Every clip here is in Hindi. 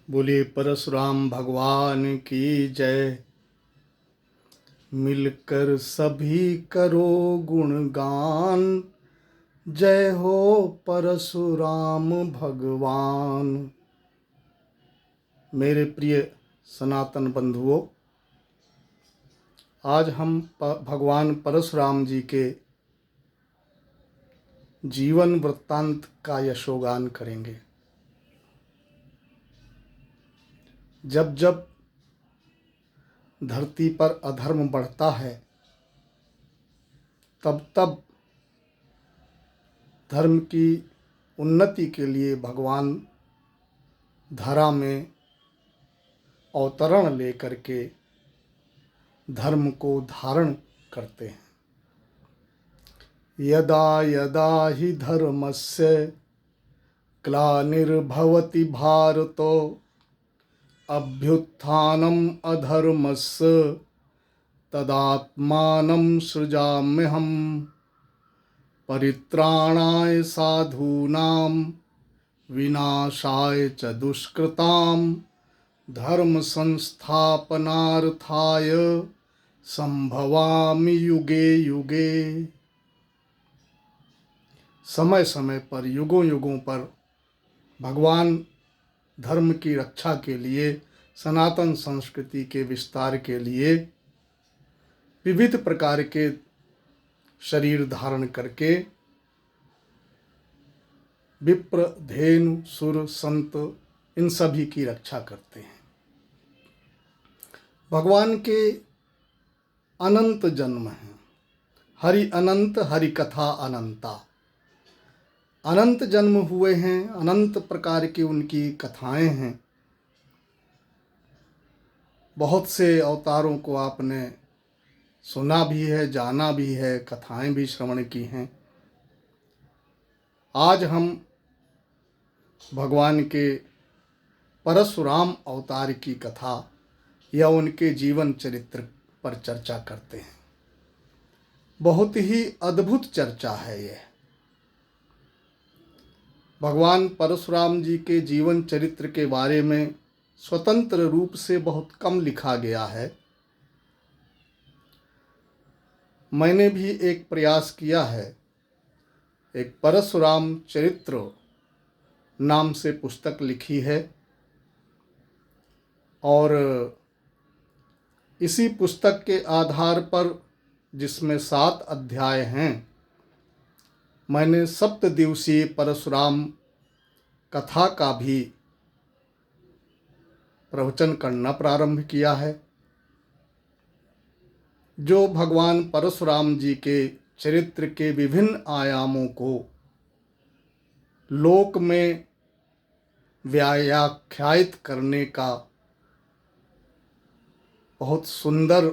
बोले परशुराम भगवान की जय। मिलकर सभी करो गुणगान, जय हो परशुराम भगवान। मेरे प्रिय सनातन बंधुओं, आज हम भगवान परशुराम जी के जीवन वृत्तांत का यशोगान करेंगे। जब जब धरती पर अधर्म बढ़ता है, तब तब धर्म की उन्नति के लिए भगवान धरा में अवतरण लेकर के धर्म को धारण करते हैं। यदा यदा हि धर्मस्य ग्लानिर्भवति भारतो अभ्युत्थानम् अधर्मस्य तदात्मानं सृजाम्यहम्। परित्राणाय साधूनां विनाशाय च दुष्कृतां धर्म संस्थापनार्थाय संभवामि युगे युगे। समय समय पर, युगों युगों पर भगवान धर्म की रक्षा के लिए, सनातन संस्कृति के विस्तार के लिए विविध प्रकार के शरीर धारण करके विप्र, धेनु, सुर, संत इन सभी की रक्षा करते हैं। भगवान के अनंत जन्म हैं। हरि अनंत, हरि कथा अनंता। अनंत जन्म हुए हैं, अनंत प्रकार की उनकी कथाएं हैं। बहुत से अवतारों को आपने सुना भी है, जाना भी है, कथाएं भी श्रवण की हैं। आज हम भगवान के परशुराम अवतार की कथा या उनके जीवन चरित्र पर चर्चा करते हैं। बहुत ही अद्भुत चर्चा है यह। भगवान परशुराम जी के जीवन चरित्र के बारे में स्वतंत्र रूप से बहुत कम लिखा गया है। मैंने भी एक प्रयास किया है, एक परशुराम चरित्र नाम से पुस्तक लिखी है, और इसी पुस्तक के आधार पर, जिसमें 7 अध्याय हैं, मैंने 7 दिवसीय परशुराम कथा का भी प्रवचन करना प्रारंभ किया है, जो भगवान परशुराम जी के चरित्र के विभिन्न आयामों को लोक में व्याख्यायित करने का बहुत सुंदर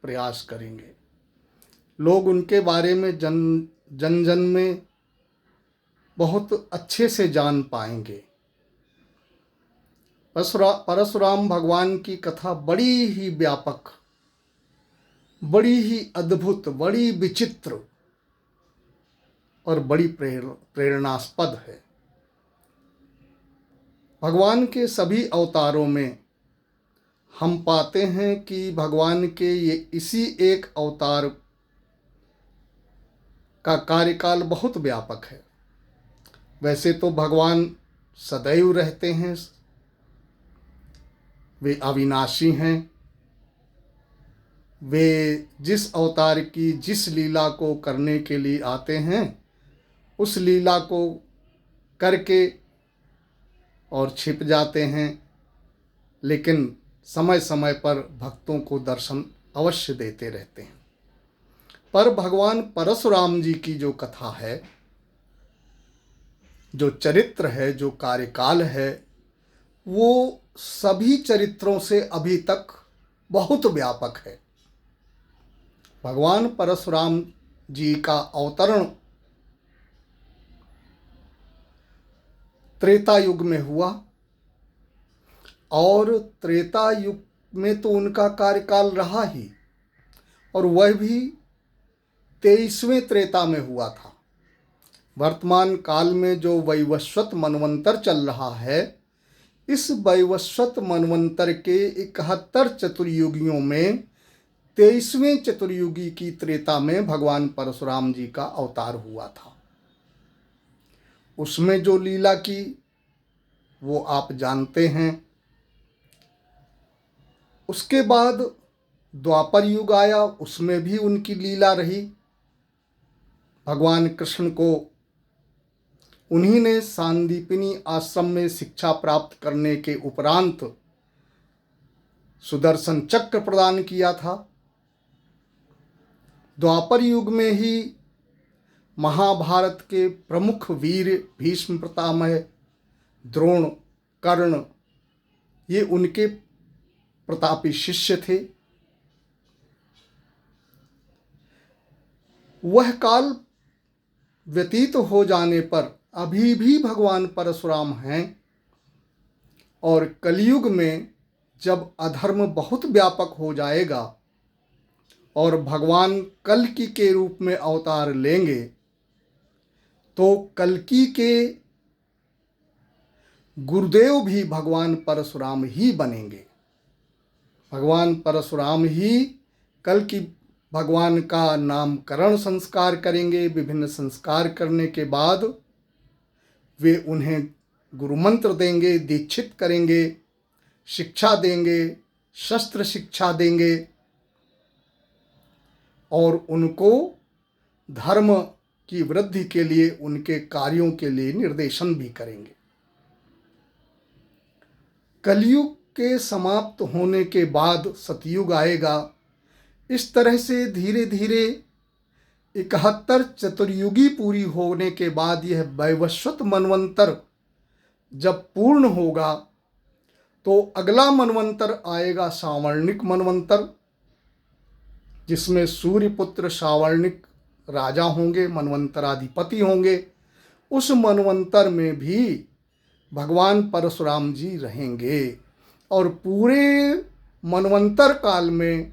प्रयास करेंगे। लोग उनके बारे में जन जन में बहुत अच्छे से जान पाएंगे। परशुराम भगवान की कथा बड़ी ही व्यापक, बड़ी ही अद्भुत, बड़ी विचित्र और बड़ी प्रेरणास्पद है। भगवान के सभी अवतारों में हम पाते हैं कि भगवान के ये इसी एक अवतार का कार्यकाल बहुत व्यापक है। वैसे तो भगवान सदैव रहते हैं, वे अविनाशी हैं। वे जिस अवतार की जिस लीला को करने के लिए आते हैं, उस लीला को करके और छिप जाते हैं, लेकिन समय समय पर भक्तों को दर्शन अवश्य देते रहते हैं। पर भगवान परशुराम जी की जो कथा है, जो चरित्र है, जो कार्यकाल है, वो सभी चरित्रों से अभी तक बहुत व्यापक है। भगवान परशुराम जी का अवतरण त्रेता युग में हुआ, और त्रेता युग में तो उनका कार्यकाल रहा ही, और वह भी 23वें त्रेता में हुआ था। वर्तमान काल में जो वैवस्वत मनवंतर चल रहा है, इस वैवस्वत मनवंतर के 71 चतुर्युगियों में 23वें चतुर्युगी की त्रेता में भगवान परशुराम जी का अवतार हुआ था। उसमें जो लीला की वो आप जानते हैं। उसके बाद द्वापर युग आया, उसमें भी उनकी लीला रही। भगवान कृष्ण को उन्हीं ने सांदीपनी आश्रम में शिक्षा प्राप्त करने के उपरांत सुदर्शन चक्र प्रदान किया था। द्वापर युग में ही महाभारत के प्रमुख वीर भीष्म पितामह, द्रोण, कर्ण, ये उनके प्रतापी शिष्य थे। वह काल व्यतीत हो जाने पर अभी भी भगवान परशुराम हैं, और कलयुग में जब अधर्म बहुत व्यापक हो जाएगा और भगवान कल्कि के रूप में अवतार लेंगे, तो कल्कि के गुरुदेव भी भगवान परशुराम ही बनेंगे। भगवान परशुराम ही कल्कि भगवान का नामकरण संस्कार करेंगे। विभिन्न संस्कार करने के बाद वे उन्हें गुरु मंत्र देंगे, दीक्षित करेंगे, शिक्षा देंगे, शस्त्र शिक्षा देंगे और उनको धर्म की वृद्धि के लिए, उनके कार्यों के लिए निर्देशन भी करेंगे। कलयुग के समाप्त होने के बाद सतयुग आएगा। इस तरह से धीरे धीरे 71 चतुर्युगी पूरी होने के बाद यह वैवस्वत मनवंतर जब पूर्ण होगा तो अगला मनवंतर आएगा सावर्णिक मनवंतर, जिसमें सूर्यपुत्र सावर्णिक राजा होंगे, मनवंतराधिपति होंगे। उस मनवंतर में भी भगवान परशुराम जी रहेंगे और पूरे मनवंतर काल में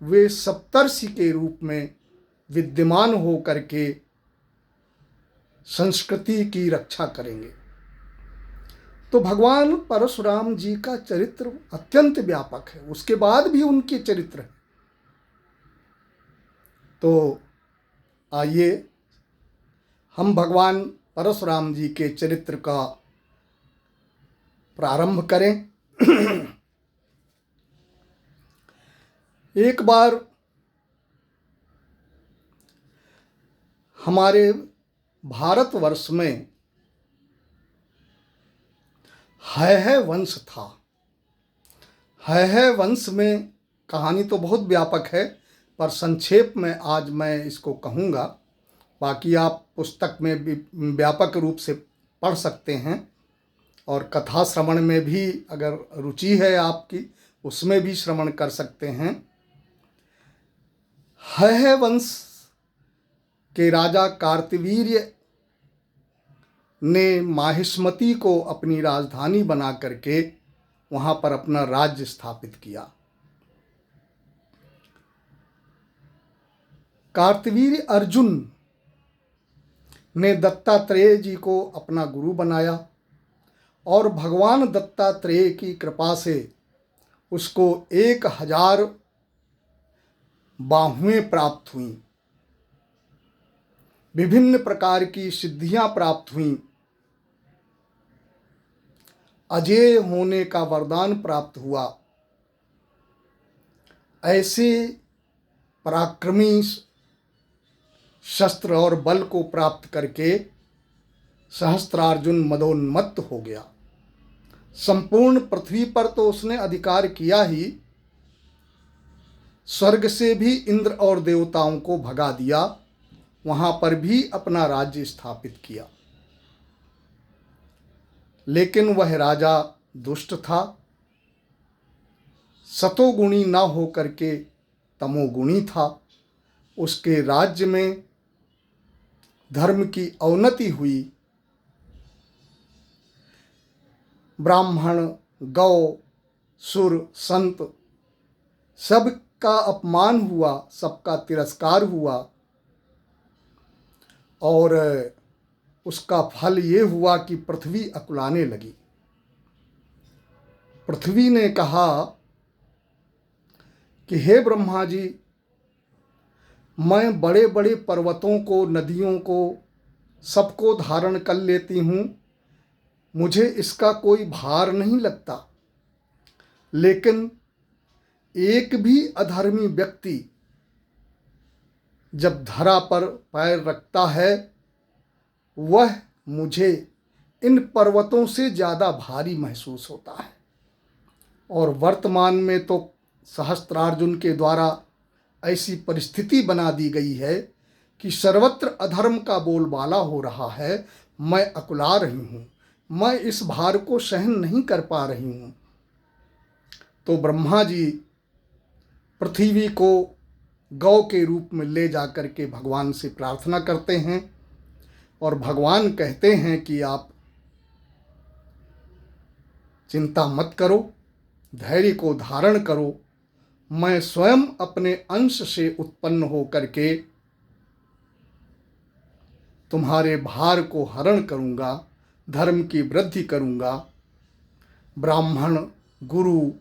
वे सप्तर्षि के रूप में विद्यमान हो करके संस्कृति की रक्षा करेंगे। तो भगवान परशुराम जी का चरित्र अत्यंत व्यापक है, उसके बाद भी उनके चरित्र हैं। तो आइए हम भगवान परशुराम जी के चरित्र का प्रारंभ करें। एक बार हमारे भारतवर्ष में है वंश था। है वंश में कहानी तो बहुत व्यापक है, पर संक्षेप में आज मैं इसको कहूँगा। बाकी आप पुस्तक में भी व्यापक रूप से पढ़ सकते हैं और कथा श्रवण में भी अगर रुचि है आपकी, उसमें भी श्रवण कर सकते हैं। है वंश के राजा कार्तवीर्य ने माहिष्मती को अपनी राजधानी बना करके वहाँ पर अपना राज्य स्थापित किया। कार्तवीर्य अर्जुन ने दत्तात्रेय जी को अपना गुरु बनाया और भगवान दत्तात्रेय की कृपा से उसको 1000 बाहुएं प्राप्त हुईं, विभिन्न प्रकार की सिद्धियां प्राप्त हुईं, अजेय होने का वरदान प्राप्त हुआ। ऐसे पराक्रमी शस्त्र और बल को प्राप्त करके सहस्त्रार्जुन मदोन्मत्त हो गया। संपूर्ण पृथ्वी पर तो उसने अधिकार किया ही, स्वर्ग से भी इंद्र और देवताओं को भगा दिया, वहां पर भी अपना राज्य स्थापित किया। लेकिन वह राजा दुष्ट था, सतोगुणी न हो करके तमोगुणी था। उसके राज्य में धर्म की अवनति हुई। ब्राह्मण, गौ, सुर, संत सबका अपमान हुआ, सबका तिरस्कार हुआ और उसका फल ये हुआ कि पृथ्वी अकुलाने लगी। पृथ्वी ने कहा कि हे ब्रह्मा जी, मैं बड़े बड़े पर्वतों को, नदियों को, सबको धारण कर लेती हूँ, मुझे इसका कोई भार नहीं लगता, लेकिन एक भी अधर्मी व्यक्ति जब धरा पर पैर रखता है, वह मुझे इन पर्वतों से ज़्यादा भारी महसूस होता है। और वर्तमान में तो सहस्त्रार्जुन के द्वारा ऐसी परिस्थिति बना दी गई है कि सर्वत्र अधर्म का बोलबाला हो रहा है। मैं अकुला रही हूँ, मैं इस भार को सहन नहीं कर पा रही हूँ। तो ब्रह्मा जी पृथ्वी को गौ के रूप में ले जा कर के भगवान से प्रार्थना करते हैं और भगवान कहते हैं कि आप चिंता मत करो, धैर्य को धारण करो, मैं स्वयं अपने अंश से उत्पन्न हो करके तुम्हारे भार को हरण करूँगा, धर्म की वृद्धि करूँगा, ब्राह्मण, गुरु,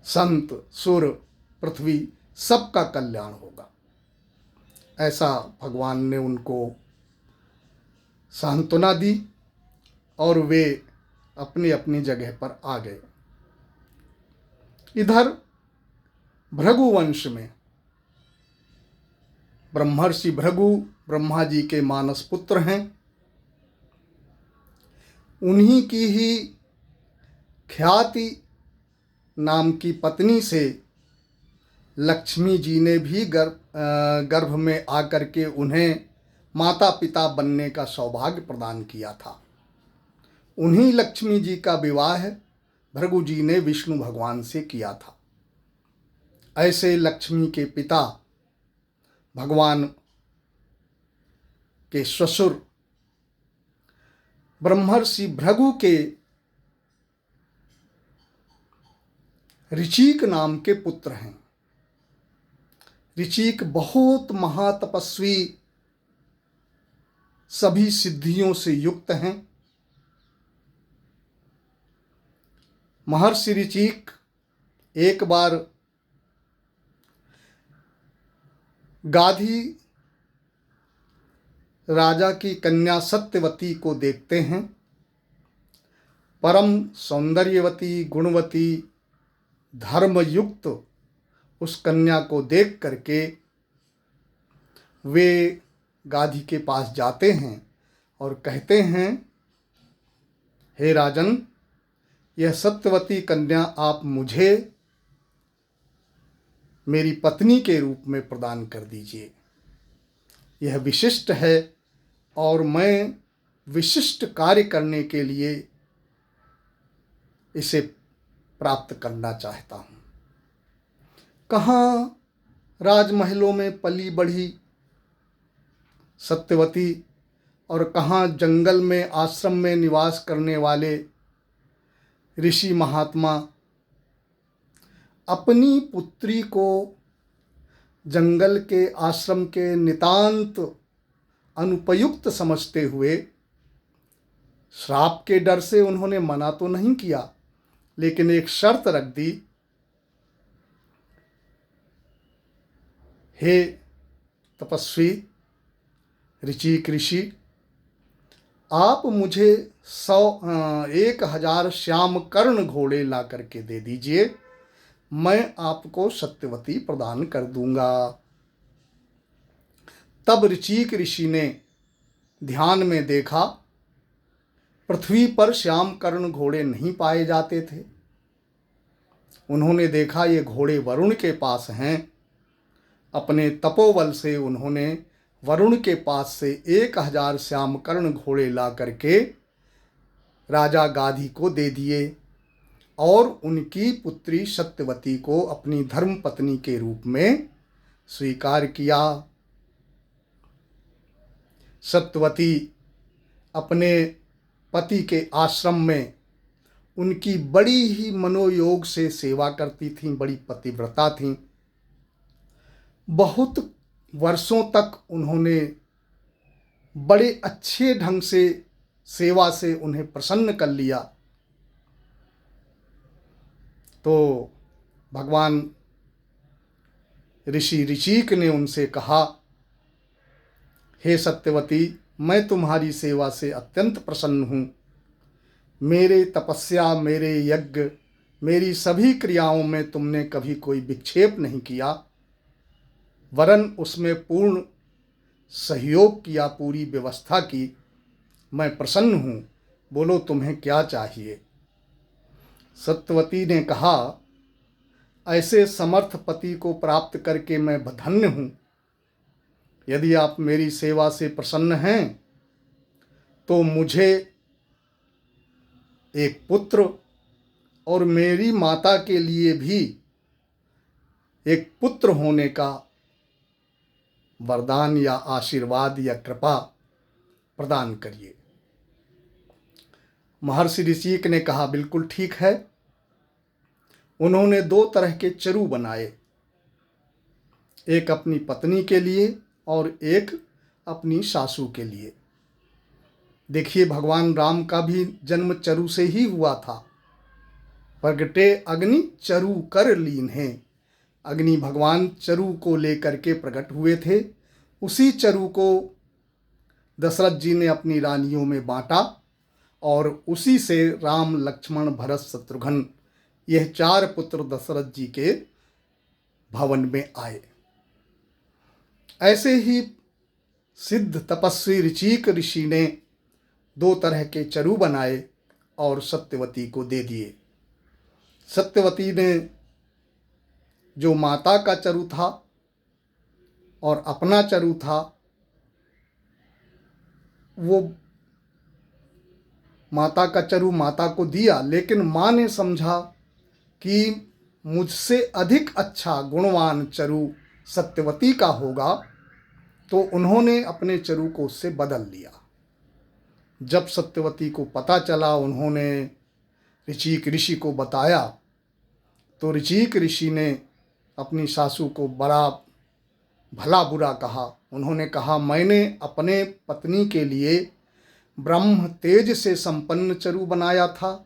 संत, सुर, पृथ्वी सबका कल्याण होगा। ऐसा भगवान ने उनको सांत्वना दी और वे अपनी अपनी जगह पर आ गए। इधर भृगुवंश में ब्रह्मर्षि भृगु ब्रह्मा जी के मानस पुत्र हैं। उन्हीं की ही ख्याति नाम की पत्नी से लक्ष्मी जी ने भी गर्भ में आकर के उन्हें माता पिता बनने का सौभाग्य प्रदान किया था। उन्हीं लक्ष्मी जी का विवाह भृगु जी ने विष्णु भगवान से किया था। ऐसे लक्ष्मी के पिता भगवान के ससुर ब्रह्मर्षि भृगु के ऋचिक नाम के पुत्र हैं। ऋचिक बहुत महातपस्वी, सभी सिद्धियों से युक्त हैं। महर्षि ऋचिक एक बार गाधी राजा की कन्या सत्यवती को देखते हैं। परम सौंदर्यवती, गुणवती, धर्मयुक्त उस कन्या को देख करके वे गाधी के पास जाते हैं और कहते हैं, हे राजन, यह सत्यवती कन्या आप मुझे मेरी पत्नी के रूप में प्रदान कर दीजिए। यह विशिष्ट है और मैं विशिष्ट कार्य करने के लिए इसे प्राप्त करना चाहता हूँ। कहाँ राजमहलों में पली बढ़ी सत्यवती और कहाँ जंगल में आश्रम में निवास करने वाले ऋषि महात्मा अपनी पुत्री को जंगल के आश्रम के नितांत अनुपयुक्त समझते हुए श्राप के डर से उन्होंने मना तो नहीं किया, लेकिन एक शर्त रख दी, हे तपस्वी ऋचिक ऋषि, आप मुझे 1000 श्याम कर्ण घोड़े ला करके दे दीजिए, मैं आपको सत्यवती प्रदान कर दूंगा। तब ऋचिक ऋषि ने ध्यान में देखा, पृथ्वी पर श्याम कर्ण घोड़े नहीं पाए जाते थे। उन्होंने देखा ये घोड़े वरुण के पास हैं। अपने तपोबल से उन्होंने वरुण के पास से 1000 श्याम कर्ण घोड़े ला करके राजा गाधी को दे दिए और उनकी पुत्री सत्यवती को अपनी धर्म पत्नी के रूप में स्वीकार किया। सत्यवती अपने पति के आश्रम में उनकी बड़ी ही मनोयोग से सेवा करती थीं, बड़ी पतिव्रता थीं। बहुत वर्षों तक उन्होंने बड़े अच्छे ढंग से सेवा से उन्हें प्रसन्न कर लिया। तो भगवान ऋषि ऋचिक ने उनसे कहा, हे सत्यवती, मैं तुम्हारी सेवा से अत्यंत प्रसन्न हूँ। मेरे तपस्या, मेरे यज्ञ, मेरी सभी क्रियाओं में तुमने कभी कोई विक्षेप नहीं किया, वरन उसमें पूर्ण सहयोग किया, पूरी व्यवस्था की। मैं प्रसन्न हूँ, बोलो तुम्हें क्या चाहिए। सत्यवती ने कहा, ऐसे समर्थ पति को प्राप्त करके मैं धन्य हूँ। यदि आप मेरी सेवा से प्रसन्न हैं तो मुझे एक पुत्र और मेरी माता के लिए भी एक पुत्र होने का वरदान या आशीर्वाद या कृपा प्रदान करिए। महर्षि ऋषिक ने कहा, बिल्कुल ठीक है। उन्होंने 2 तरह के चरु बनाए, एक अपनी पत्नी के लिए और एक अपनी सासू के लिए। देखिए, भगवान राम का भी जन्म चरु से ही हुआ था। प्रगटे अग्नि चरु कर लीन है। अग्नि भगवान चरु को लेकर के प्रकट हुए थे। उसी चरु को दशरथ जी ने अपनी रानियों में बांटा और उसी से राम, लक्ष्मण, भरत, शत्रुघ्न, यह 4 पुत्र दशरथ जी के भवन में आए। ऐसे ही सिद्ध तपस्वी ऋचिक ऋषि ने 2 तरह के चरु बनाए और सत्यवती को दे दिए। सत्यवती ने जो माता का चरु था और अपना चरु था, वो माता का चरु माता को दिया, लेकिन माँ ने समझा कि मुझसे अधिक अच्छा गुणवान चरु सत्यवती का होगा, तो उन्होंने अपने चरु को उससे बदल लिया। जब सत्यवती को पता चला, उन्होंने ऋचिक ऋषि को बताया, तो ऋचिक ऋषि ने अपनी सासू को बड़ा भला बुरा कहा। उन्होंने कहा, मैंने अपने पत्नी के लिए ब्रह्म तेज से संपन्न चरु बनाया था,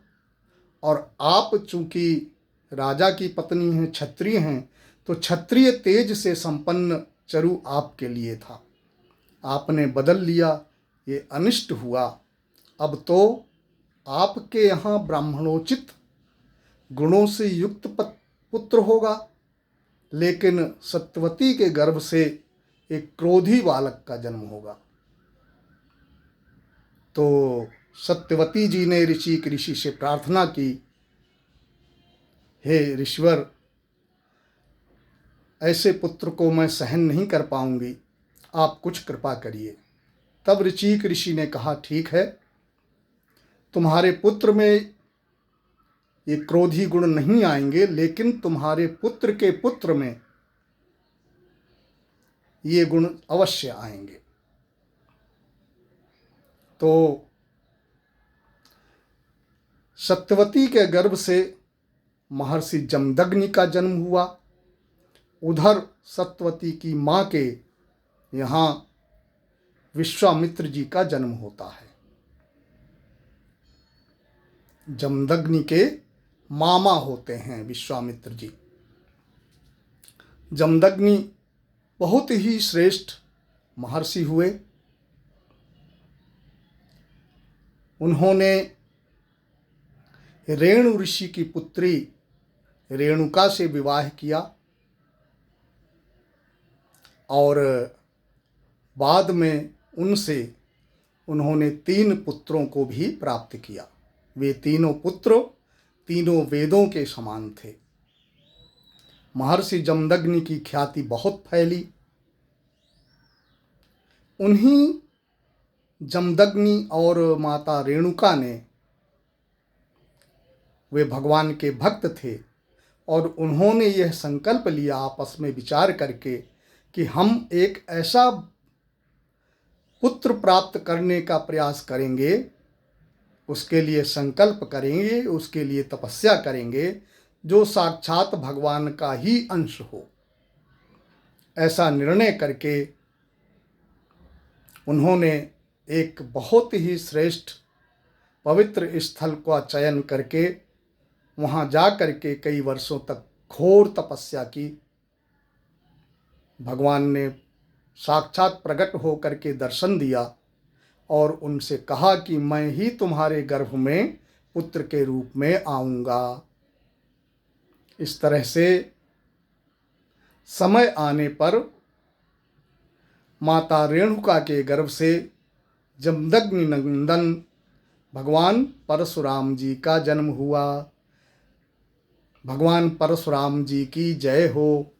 और आप चूंकि राजा की पत्नी हैं, क्षत्रिय हैं, तो क्षत्रिय तेज से संपन्न चरु आपके लिए था। आपने बदल लिया, ये अनिष्ट हुआ। अब तो आपके यहाँ ब्राह्मणोचित गुणों से युक्त पुत्र होगा, लेकिन सत्यवती के गर्भ से एक क्रोधी बालक का जन्म होगा। तो सत्यवती जी ने ऋचिक ऋषि से प्रार्थना की, हे ऋषिवर, ऐसे पुत्र को मैं सहन नहीं कर पाऊंगी, आप कुछ कृपा करिए। तब ऋचिक ऋषि ने कहा, ठीक है, तुम्हारे पुत्र में ये क्रोधी गुण नहीं आएंगे, लेकिन तुम्हारे पुत्र के पुत्र में ये गुण अवश्य आएंगे। तो सत्यवती के गर्भ से महर्षि जमदग्नि का जन्म हुआ। उधर सत्यवती की माँ के यहाँ विश्वामित्र जी का जन्म होता है। जमदग्नि के मामा होते हैं विश्वामित्र जी। जमदग्नि बहुत ही श्रेष्ठ महर्षि हुए। उन्होंने रेणु ऋषि की पुत्री रेणुका से विवाह किया और बाद में उनसे उन्होंने 3 पुत्रों को भी प्राप्त किया। वे तीनों पुत्र तीनों वेदों के समान थे। महर्षि जमदग्नि की ख्याति बहुत फैली। उन्हीं जमदग्नि और माता रेणुका ने, वे भगवान के भक्त थे और उन्होंने यह संकल्प लिया आपस में विचार करके कि हम एक ऐसा पुत्र प्राप्त करने का प्रयास करेंगे, उसके लिए संकल्प करेंगे, उसके लिए तपस्या करेंगे, जो साक्षात भगवान का ही अंश हो। ऐसा निर्णय करके उन्होंने एक बहुत ही श्रेष्ठ पवित्र स्थल का चयन करके वहाँ जा कर के कई वर्षों तक घोर तपस्या की। भगवान ने साक्षात प्रकट हो करके दर्शन दिया और उनसे कहा कि मैं ही तुम्हारे गर्भ में पुत्र के रूप में आऊँगा। इस तरह से समय आने पर माता रेणुका के गर्भ से जमदग्नि नंदन भगवान परशुराम जी का जन्म हुआ। भगवान परशुराम जी की जय हो।